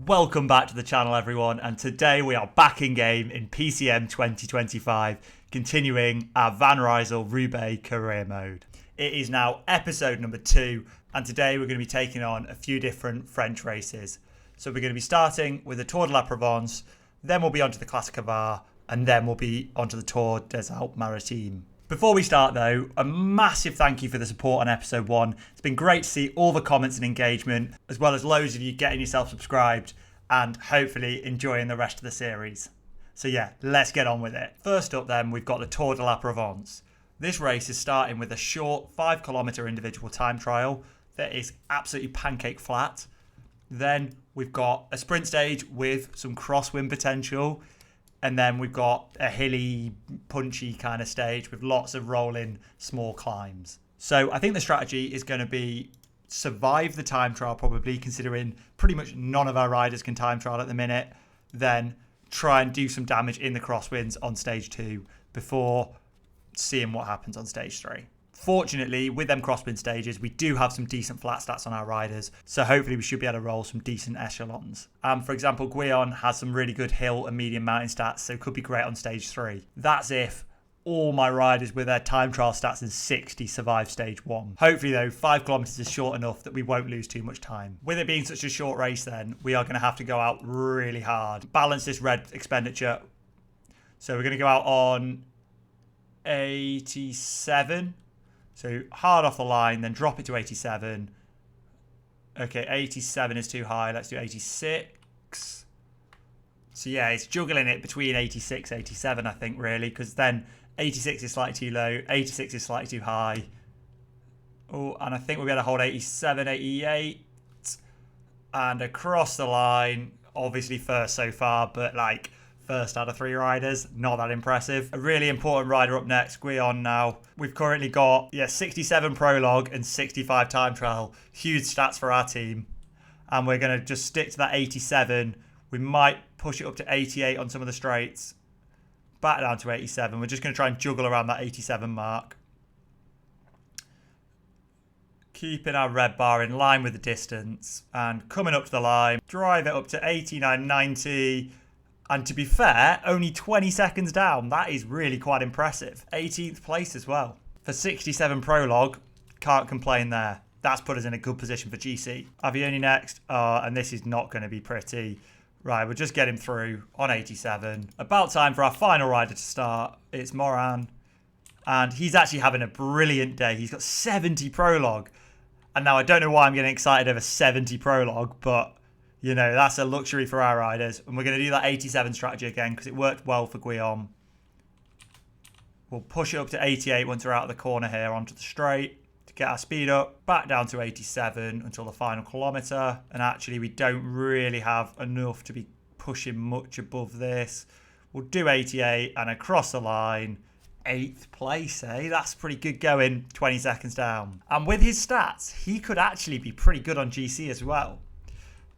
Welcome back to the channel, everyone, and today we are back in game in PCM 2025, continuing our Van Rysel Roubaix Career Mode. It is now episode number 2, and today we're going to be taking on a few different French races. So we're going to be starting with the Tour de la Provence, then we'll be onto the Classic of Var, and then we'll be onto the Tour des Alpes-Maritimes. Before we start though, a massive thank you for the support on episode 1. It's been great to see all the comments and engagement, as well as loads of you getting yourself subscribed and hopefully enjoying the rest of the series. So yeah, let's get on with it. First up then, we've got the Tour de la Provence. This race is starting with a short 5 kilometre individual time trial that is absolutely pancake flat. Then we've got a sprint stage with some crosswind potential. And then we've got a hilly, punchy kind of stage with lots of rolling small climbs. So I think the strategy is going to be survive the time trial, probably, considering pretty much none of our riders can time trial at the minute. Then try and do some damage in the crosswinds on stage 2 before seeing what happens on stage 3. Fortunately, with them crosswind stages, we do have some decent flat stats on our riders, so hopefully we should be able to roll some decent echelons. For example, Guillaume has some really good hill and medium mountain stats, so could be great on stage 3. That's if all my riders with their time trial stats in 60 survive stage 1. Hopefully though, 5 kilometers is short enough that we won't lose too much time. With it being such a short race then, we are going to have to go out really hard. Balance this red expenditure. So we're going to go out on 87. So hard off the line, then drop it to 87. Okay, 87 is too high. Let's do 86. So yeah, it's juggling it between 86, 87, I think, really, because then 86 is slightly too low, 86 is slightly too high. Oh, and I think we'll be able to hold 87, 88. And across the line, obviously first so far, but like first out of 3 riders, not that impressive. A really important rider up next, Guillaume now. We've currently got 67 prologue and 65 time trial. Huge stats for our team. And we're going to just stick to that 87. We might push it up to 88 on some of the straights. Back down to 87. We're just going to try and juggle around that 87 mark. Keeping our red bar in line with the distance. And coming up to the line, drive it up to 89, 90. And to be fair, only 20 seconds down. That is really quite impressive. 18th place as well. For 67 prologue, can't complain there. That's put us in a good position for GC. Avioni next. And this is not going to be pretty. Right, we'll just get him through on 87. About time for our final rider to start. It's Moran. And he's actually having a brilliant day. He's got 70 prologue. And now I don't know why I'm getting excited over 70 prologue, but you know, that's a luxury for our riders. And we're going to do that 87 strategy again because it worked well for Guillaume. We'll push it up to 88 once we're out of the corner here onto the straight to get our speed up. Back down to 87 until the final kilometre. And actually, we don't really have enough to be pushing much above this. We'll do 88 and across the line. 8th place, eh? That's pretty good going 20 seconds down. And with his stats, he could actually be pretty good on GC as well.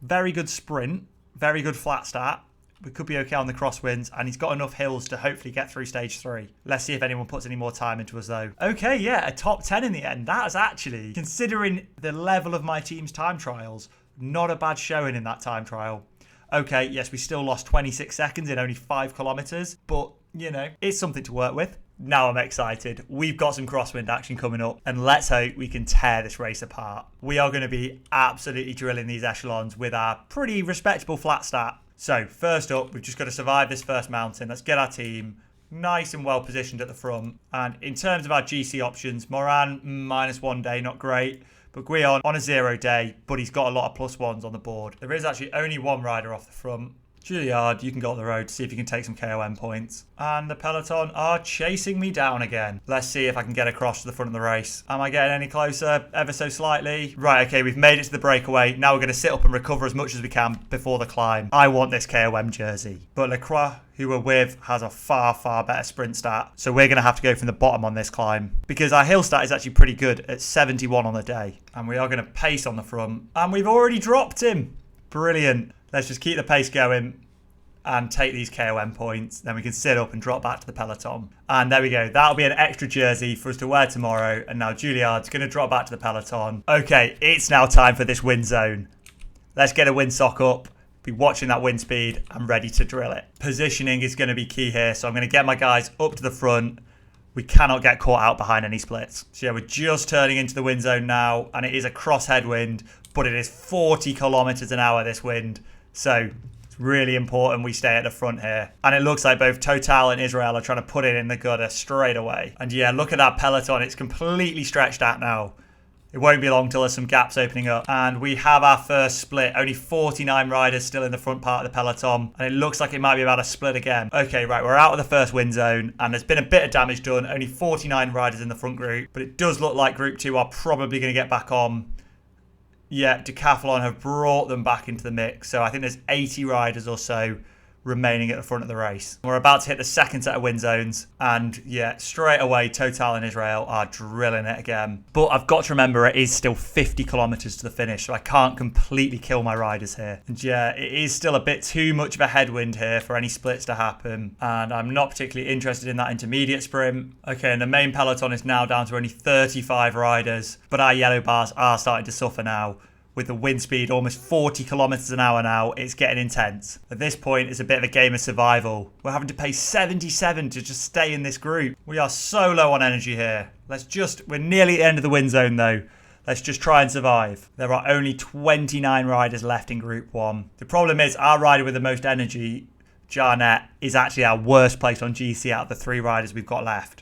Very good sprint, very good flat stat. We could be okay on the crosswinds, and he's got enough hills to hopefully get through stage 3. Let's see if anyone puts any more time into us though. Okay, yeah, a top 10 in the end. That is actually, considering the level of my team's time trials, not a bad showing in that time trial. Okay, yes, we still lost 26 seconds in only 5 kilometres, but, you know, it's something to work with. Now I'm excited. We've got some crosswind action coming up, and let's hope we can tear this race apart. We are going to be absolutely drilling these echelons with our pretty respectable flat stat. So first up, we've just got to survive this first mountain. Let's get our team nice and well positioned at the front. And in terms of our GC options, Moran, -1 day, not great. But Guillaume on a 0 day, but he's got a lot of +1s on the board. There is actually only one rider off the front. Juilliard, you can go up the road to see if you can take some KOM points. And the peloton are chasing me down again. Let's see if I can get across to the front of the race. Am I getting any closer? Ever so slightly. Right, okay, we've made it to the breakaway. Now we're going to sit up and recover as much as we can before the climb. I want this KOM jersey. But Lacroix, who we're with, has a far better sprint stat. So we're going to have to go from the bottom on this climb. Because our hill stat is actually pretty good at 71 on the day. And we are going to pace on the front. And we've already dropped him. Brilliant. Let's just keep the pace going and take these KOM points. Then we can sit up and drop back to the peloton. And there we go. That'll be an extra jersey for us to wear tomorrow. And now Juilliard's going to drop back to the peloton. Okay, it's now time for this win zone. Let's get a windsock up be watching that wind speed and ready to drill it. Positioning is going to be key here, so I'm going to get my guys up to the front. We cannot get caught out behind any splits. So yeah, we're just turning into the wind zone now, and it is a crosshead wind, but it is 40 kilometers an hour, this wind. So it's really important we stay at the front here. And it looks like both Total and Israel are trying to put it in the gutter straight away. And yeah, look at that peloton. It's completely stretched out now. It won't be long till there's some gaps opening up. And we have our first split. Only 49 riders still in the front part of the peloton. And it looks like it might be about to split again. Okay, right, we're out of the first wind zone. And there's been a bit of damage done. Only 49 riders in the front group. But it does look like Group 2 are probably going to get back on. Yeah, Decathlon have brought them back into the mix. So I think there's 80 riders or so remaining at the front of the race. We're about to hit the second set of wind zones, and yeah, straight away Total and Israel are drilling it again. But I've got to remember it is still 50 kilometers to the finish, so I can't completely kill my riders here. And yeah, it is still a bit too much of a headwind here for any splits to happen, and I'm not particularly interested in that intermediate sprint. Okay, and the main peloton is now down to only 35 riders, but our yellow bars are starting to suffer now. With the wind speed almost 40 kilometers an hour now, it's getting intense. At this point, it's a bit of a game of survival. We're having to pay 77 to just stay in this group. We are so low on energy here. We're nearly at the end of the wind zone though. Let's just try and survive. There are only 29 riders left in Group 1. The problem is our rider with the most energy, Jarnett, is actually our worst placed on GC out of the 3 riders we've got left.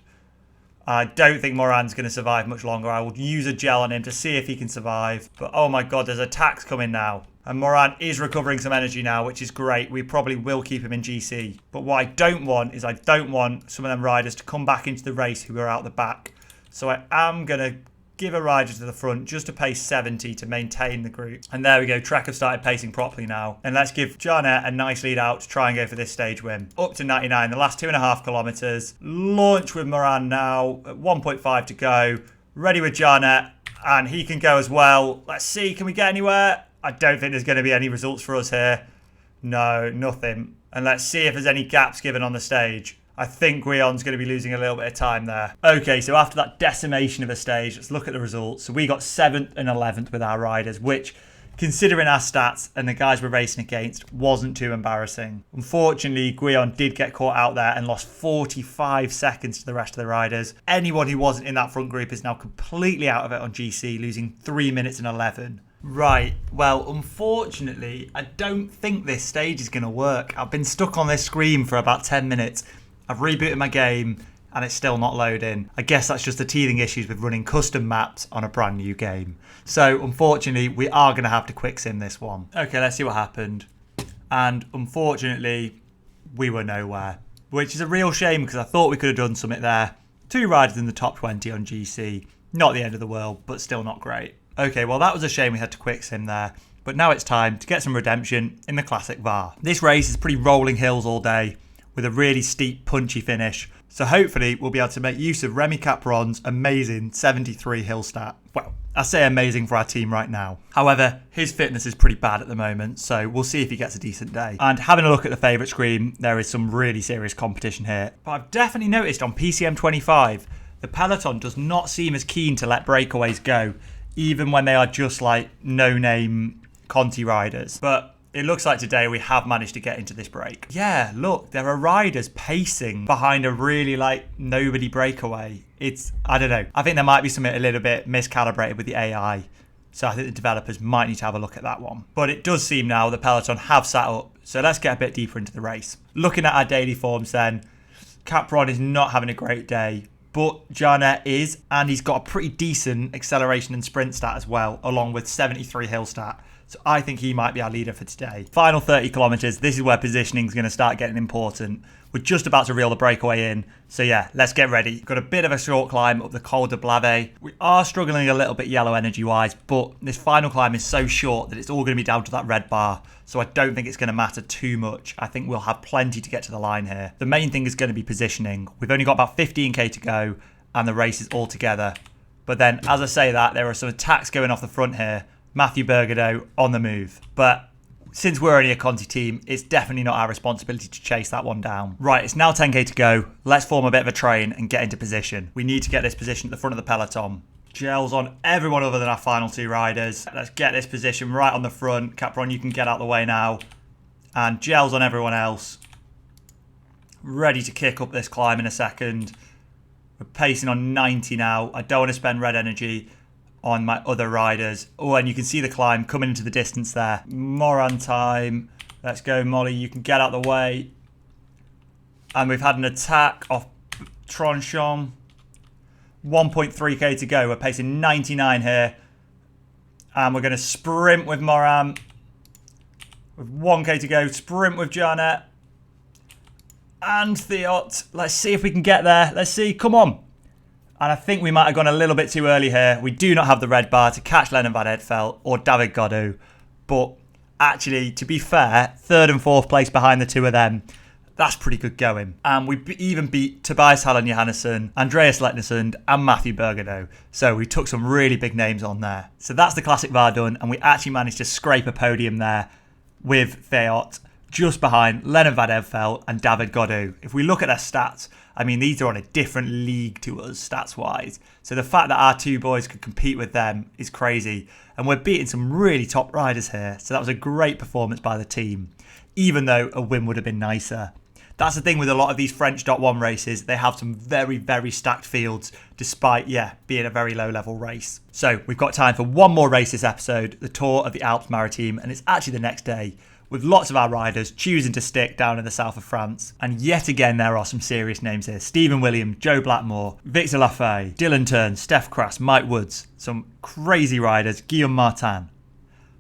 I don't think Moran's going to survive much longer. I will use a gel on him to see if he can survive. But oh my god, there's attacks coming now. And Moran is recovering some energy now, which is great. We probably will keep him in GC. But what I don't want is I don't want some of them riders to come back into the race who are out the back. So I am going to give a rider to the front just to pace 70 to maintain the group. And there we go, Trek have started pacing properly now. And let's give Jarnett a nice lead out to try and go for this stage win. Up to 99, the last 2.5 kilometers. Launch with Moran now, at 1.5 to go. Ready with Jarnett, and he can go as well. Let's see, can we get anywhere? I don't think there's going to be any results for us here. No, nothing. And let's see if there's any gaps given on the stage. I think Guillon's going to be losing a little bit of time there. Okay, so after that decimation of a stage, let's look at the results. So we got 7th and 11th with our riders, which, considering our stats and the guys we're racing against, wasn't too embarrassing. Unfortunately, Guillon did get caught out there and lost 45 seconds to the rest of the riders. Anyone who wasn't in that front group is now completely out of it on GC, losing 3 minutes and 11. Right, well, unfortunately, I don't think this stage is going to work. I've been stuck on this screen for about 10 minutes. I've rebooted my game and it's still not loading. I guess that's just the teething issues with running custom maps on a brand new game. So unfortunately, we are going to have to quick sim this one. Okay, let's see what happened. And unfortunately, we were nowhere, which is a real shame because I thought we could have done something there. 2 riders in the top 20 on GC. Not the end of the world, but still not great. Okay, well, that was a shame we had to quick sim there. But now it's time to get some redemption in the classic VAR. This race is pretty rolling hills all day, with a really steep, punchy finish. So hopefully we'll be able to make use of Remy Capron's amazing 73 hill stat. Well, I say amazing for our team right now. However, his fitness is pretty bad at the moment, so we'll see if he gets a decent day. And having a look at the favourite screen, there is some really serious competition here. But I've definitely noticed on PCM 25, the peloton does not seem as keen to let breakaways go, even when they are just like no-name Conti riders. But it looks like today we have managed to get into this break. Yeah, look, there are riders pacing behind a really nobody breakaway. I don't know. I think there might be something a little bit miscalibrated with the AI. So I think the developers might need to have a look at that one. But it does seem now the peloton have sat up. So let's get a bit deeper into the race. Looking at our daily forms then, Capron is not having a great day. But Jarnett is, and he's got a pretty decent acceleration and sprint stat as well, along with 73 hill stat. So I think he might be our leader for today. Final 30 kilometers, this is where positioning is going to start getting important. We're just about to reel the breakaway in. So yeah, let's get ready. Got a bit of a short climb up the Col de Blavet. We are struggling a little bit yellow energy wise, but this final climb is so short that it's all going to be down to that red bar. So I don't think it's going to matter too much. I think we'll have plenty to get to the line here. The main thing is going to be positioning. We've only got about 15k to go and the race is all together. But then as I say that, there are some attacks going off the front here. Matthew Bergadeau on the move. But since we're only a Conti team, it's definitely not our responsibility to chase that one down. Right, it's now 10k to go. Let's form a bit of a train and get into position. We need to get this position at the front of the peloton. Gels on everyone other than our final 2 riders. Let's get this position right on the front. Capron, you can get out the way now. And gels on everyone else. Ready to kick up this climb in a second. We're pacing on 90 now. I don't want to spend red energy on my other riders. Oh, and you can see the climb coming into the distance there. Moran time. Let's go, Molly. You can get out the way. And we've had an attack off Tronchon. 1.3k to go. We're pacing 99 here. And we're going to sprint with Moran. With 1k to go. Sprint with Jarnett. And Theot. Let's see if we can get there. Let's see. Come on. And I think we might have gone a little bit too early here. We do not have the red bar to catch Lennon Van Edveld or David Gaudu. But actually, to be fair, 3rd and 4th place behind the two of them. That's pretty good going. And we even beat Tobias Hallen Johannesson, Andreas Letnesund and Matthew Bergado. So we took some really big names on there. So that's the Classic VAR done. And we actually managed to scrape a podium there with Theot, just behind Lennon Van Edveld and David Gaudu. If we look at their stats, I mean, these are on a different league to us, stats-wise. So the fact that our two boys could compete with them is crazy. And we're beating some really top riders here. So that was a great performance by the team, even though a win would have been nicer. That's the thing with a lot of these French .1 races. They have some very, very stacked fields, despite, being a very low-level race. So we've got time for one more race this episode, the Tour of the Alpes-Maritimes, and it's actually the next day, with lots of our riders choosing to stick down in the south of France. And yet again, there are some serious names here. Stephen Williams, Joe Blackmore, Victor Lafay, Dylan Turn, Steph Crass, Mike Woods. Some crazy riders, Guillaume Martin.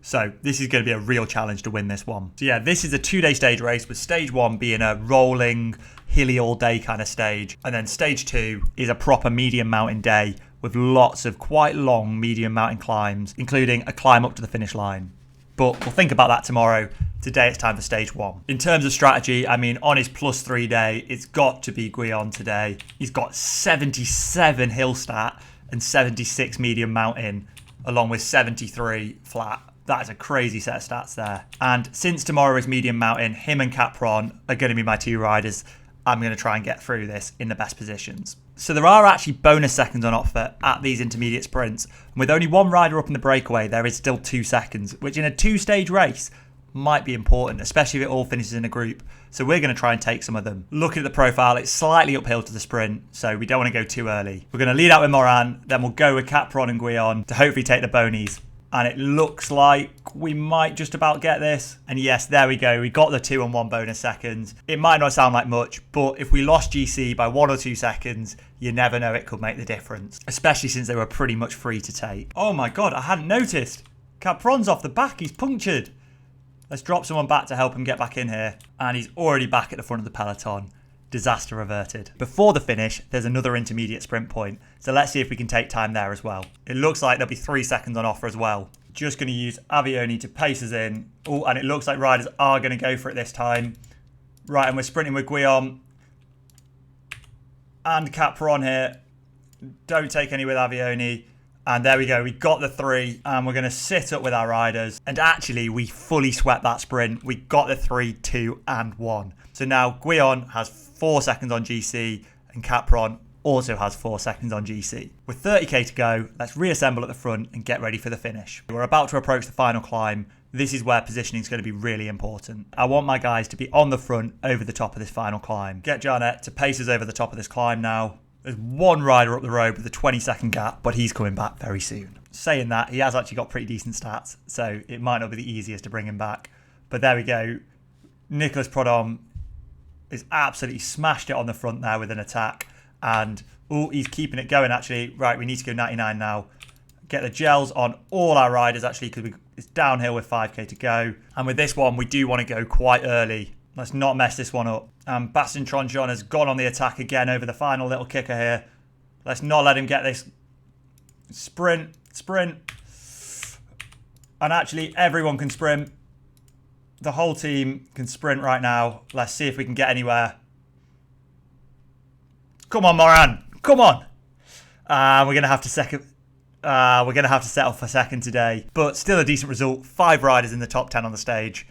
So this is going to be a real challenge to win this one. So this is a 2-day stage race, with stage 1 being a rolling, hilly all day kind of stage. And then stage 2 is a proper medium mountain day with lots of quite long medium mountain climbs, including a climb up to the finish line. But we'll think about that tomorrow. Today it's time for stage 1. In terms of strategy, I mean, on his +3 day, it's got to be Guillaume today. He's got 77 hill stat and 76 medium mountain, along with 73 flat. That is a crazy set of stats there. And since tomorrow is medium mountain, him and Capron are going to be my two riders. I'm going to try and get through this in the best positions. So there are actually bonus seconds on offer at these intermediate sprints. And with only one rider up in the breakaway, there is still 2 seconds, which in a 2-stage race might be important, especially if it all finishes in a group. So we're going to try and take some of them. Looking at the profile, it's slightly uphill to the sprint, so we don't want to go too early. We're going to lead out with Moran, then we'll go with Capron and Guillaume to hopefully take the bonies. And it looks like we might just about get this. And yes, there we go. We got the 2 and 1 bonus seconds. It might not sound like much, but if we lost GC by 1 or 2 seconds, you never know, it could make the difference. Especially since they were pretty much free to take. Oh my God, I hadn't noticed. Capron's off the back. He's punctured. Let's drop someone back to help him get back in here. And he's already back at the front of the peloton. Disaster averted. Before the finish, there's another intermediate sprint point. So let's see if we can take time there as well. It looks like there'll be 3 seconds on offer as well. Just going to use Avioni to pace us in. Oh, and it looks like riders are going to go for it this time. Right, and we're sprinting with Guillaume and Capron here. Don't take any with Avioni. And there we go. We got the 3 and we're going to sit up with our riders. And actually, we fully swept that sprint. We got the 3, 2 and 1. So now Guillaume has 4 seconds on GC and Capron also has 4 seconds on GC. With 30k to go, let's reassemble at the front and get ready for the finish. We're about to approach the final climb. This is where positioning is going to be really important. I want my guys to be on the front over the top of this final climb. Get Jarnett to pace us over the top of this climb now. There's one rider up the road with a 20-second gap, but he's coming back very soon. Saying that, he has actually got pretty decent stats, so it might not be the easiest to bring him back. But there we go. Nicolas Prodhomme is absolutely smashed it on the front there with an attack. And, oh, he's keeping it going, actually. Right, we need to go 99 now. Get the gels on all our riders, actually, because it's downhill with 5k to go. And with this one, we do want to go quite early. Let's not mess this one up. Bastien Tronchon has gone on the attack again over the final little kicker here. Let's not let him get this. Sprint. And actually, everyone can sprint. The whole team can sprint right now. Let's see if we can get anywhere. Come on, Moran. Come on. We're going to have to settle for second today. But still a decent result. 5 riders in the top 10 on the stage.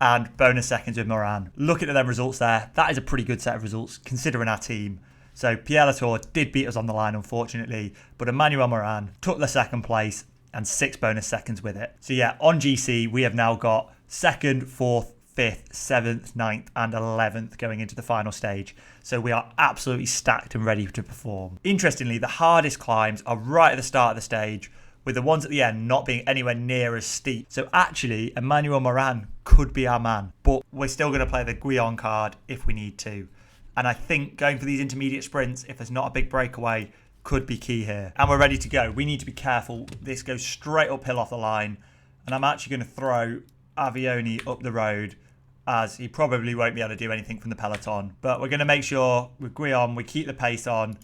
And bonus seconds with Moran. Looking at them results there, that is a pretty good set of results considering our team. So Pierre Latour did beat us on the line, unfortunately, but Emmanuel Moran took the second place and 6 bonus seconds with it. So yeah, on GC, we have now got 2nd, 4th, 5th, 7th, 9th and 11th going into the final stage. So we are absolutely stacked and ready to perform. Interestingly, the hardest climbs are right at the start of the stage, with the ones at the end not being anywhere near as steep. So actually, Emmanuel Morin could be our man, but we're still going to play the Guyon card if we need to. And I think going for these intermediate sprints, if there's not a big breakaway, could be key here. And we're ready to go. We need to be careful. This goes straight uphill off the line. And I'm actually going to throw Avioni up the road, as he probably won't be able to do anything from the peloton. But we're going to make sure with Guyon we keep the pace on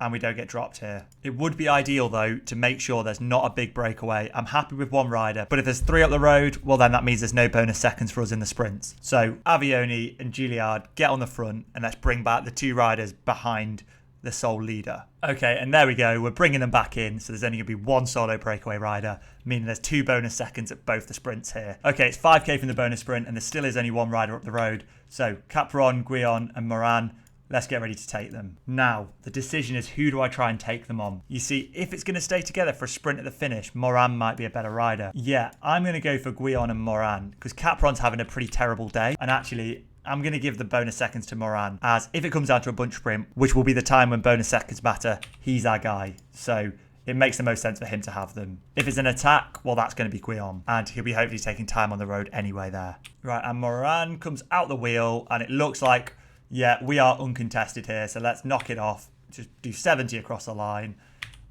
and we don't get dropped here. It would be ideal though to make sure there's not a big breakaway. I'm happy with one rider, but if there's 3 up the road, well then that means there's no bonus seconds for us in the sprints. So Avioni and Gilliard get on the front and let's bring back the 2 riders behind the sole leader. Okay, and there we go. We're bringing them back in. So there's only going to be 1 solo breakaway rider, meaning there's 2 bonus seconds at both the sprints here. Okay, it's 5k from the bonus sprint and there still is only 1 rider up the road. So Capron, Guyon and Morin, let's get ready to take them. Now, the decision is who do I try and take them on? You see, if it's going to stay together for a sprint at the finish, Morin might be a better rider. Yeah, I'm going to go for Guyon and Morin because Capron's having a pretty terrible day. And actually, I'm going to give the bonus seconds to Morin, as if it comes down to a bunch sprint, which will be the time when bonus seconds matter, he's our guy. So it makes the most sense for him to have them. If it's an attack, well, that's going to be Guyon, and he'll be hopefully taking time on the road anyway there. Right, and Morin comes out the wheel, and it looks like, yeah, we are uncontested here, so let's knock it off. Just do 70 across the line,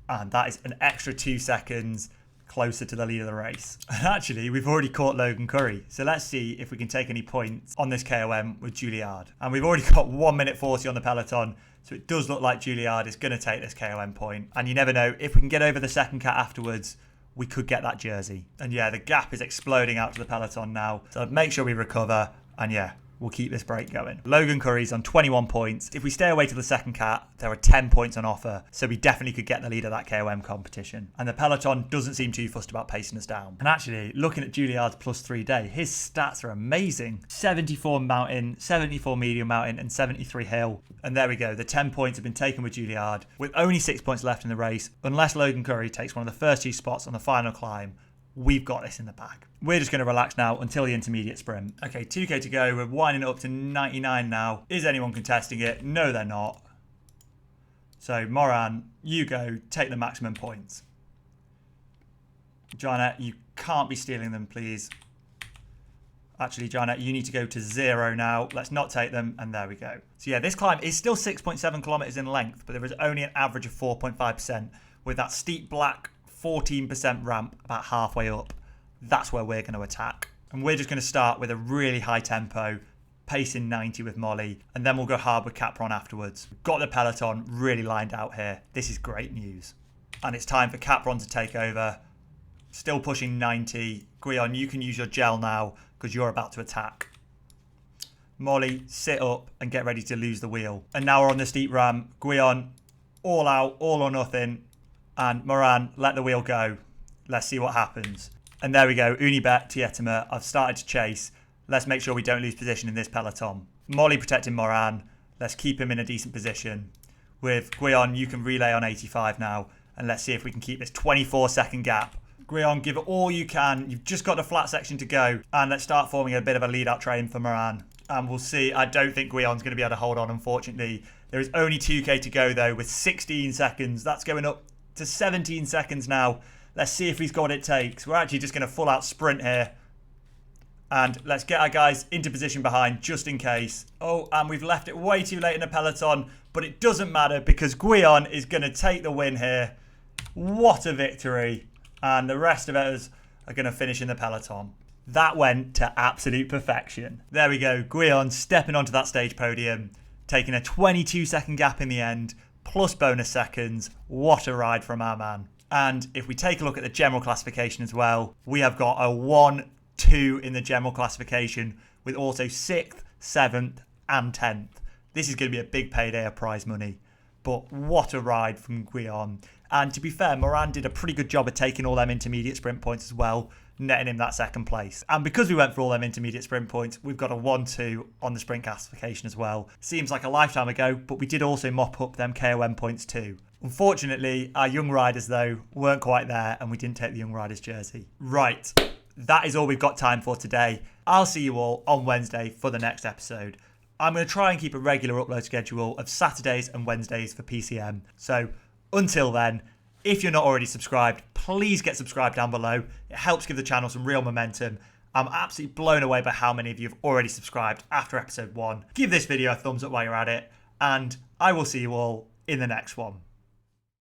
and that is an extra 2 seconds closer to the lead of the race. And actually, we've already caught Logan Curry, so let's see if we can take any points on this KOM with Gilliard. And we've already got 1 minute 40 on the peloton, so it does look like Gilliard is going to take this KOM point. And you never know, if we can get over the second cat afterwards, we could get that jersey. And yeah, the gap is exploding out to the peloton now, so make sure we recover, and yeah, we'll keep this break going. Logan Curry's on 21 points. If we stay away to the second cat, there are 10 points on offer, so we definitely could get the lead of that KOM competition. And the peloton doesn't seem too fussed about pacing us down. And actually, looking at Gilliard's +3 day, his stats are amazing. 74 mountain, 74 medium mountain, and 73 hill. And there we go, the 10 points have been taken with Gilliard, with only 6 points left in the race. Unless Logan Curry takes one of the first 2 spots on the final climb, we've got this in the bag. We're just going to relax now until the intermediate sprint. Okay, 2k to go. We're winding up to 99 now. Is anyone contesting it? No, they're not. So, Morin, you go. Take the maximum points. Janet, you can't be stealing them, please. Actually, Janet, you need to go to 0 now. Let's not take them. And there we go. So, yeah, this climb is still 6.7 kilometers in length, but there is only an average of 4.5%, with that steep black 14% ramp about halfway up. That's where we're going to attack. And we're just going to start with a really high tempo, pacing 90 with Molly, and then we'll go hard with Capron afterwards. We've got the peloton really lined out here. This is great news. And it's time for Capron to take over. Still pushing 90. Guyon, you can use your gel now because you're about to attack. Molly, sit up and get ready to lose the wheel. And now we're on the steep ramp. Guyon, all out, all or nothing. And Morin, let the wheel go. Let's see what happens. And there we go. Unibet, Tietema. I've started to chase. Let's make sure we don't lose position in this peloton. Molly protecting Morin. Let's keep him in a decent position. With Guyon, you can relay on 85 now. And let's see if we can keep this 24-second gap. Guyon, give it all you can. You've just got the flat section to go. And let's start forming a bit of a lead-out train for Morin. And we'll see. I don't think Guyon's going to be able to hold on, unfortunately. There is only 2k to go, though, with 16 seconds. That's going up to 17 seconds now. Let's see if he's got what it takes. We're actually just going to full out sprint here. And let's get our guys into position behind just in case. Oh, and we've left it way too late in the peloton. But it doesn't matter because Guyon is going to take the win here. What a victory. And the rest of us are going to finish in the peloton. That went to absolute perfection. There we go. Guyon stepping onto that stage podium. Taking a 22-second gap in the end. Plus bonus seconds. What a ride from our man. And if we take a look at the general classification as well, we have got a 1-2 in the general classification with also 6th, 7th and 10th. This is going to be a big payday of prize money. But what a ride from Guyon. And to be fair, Morin did a pretty good job of taking all them intermediate sprint points as well, netting him that second place. And because we went for all them intermediate sprint points, we've got a 1-2 on the sprint classification as well. Seems like a lifetime ago, but we did also mop up them KOM points too. Unfortunately, our young riders though weren't quite there and we didn't take the young riders jersey. Right, that is all we've got time for today. I'll see you all on Wednesday for the next episode. I'm going to try and keep a regular upload schedule of Saturdays and Wednesdays for PCM. So until then, if you're not already subscribed, please get subscribed down below. It helps give the channel some real momentum. I'm absolutely blown away by how many of you have already subscribed after episode 1. Give this video a thumbs up while you're at it, and I will see you all in the next one.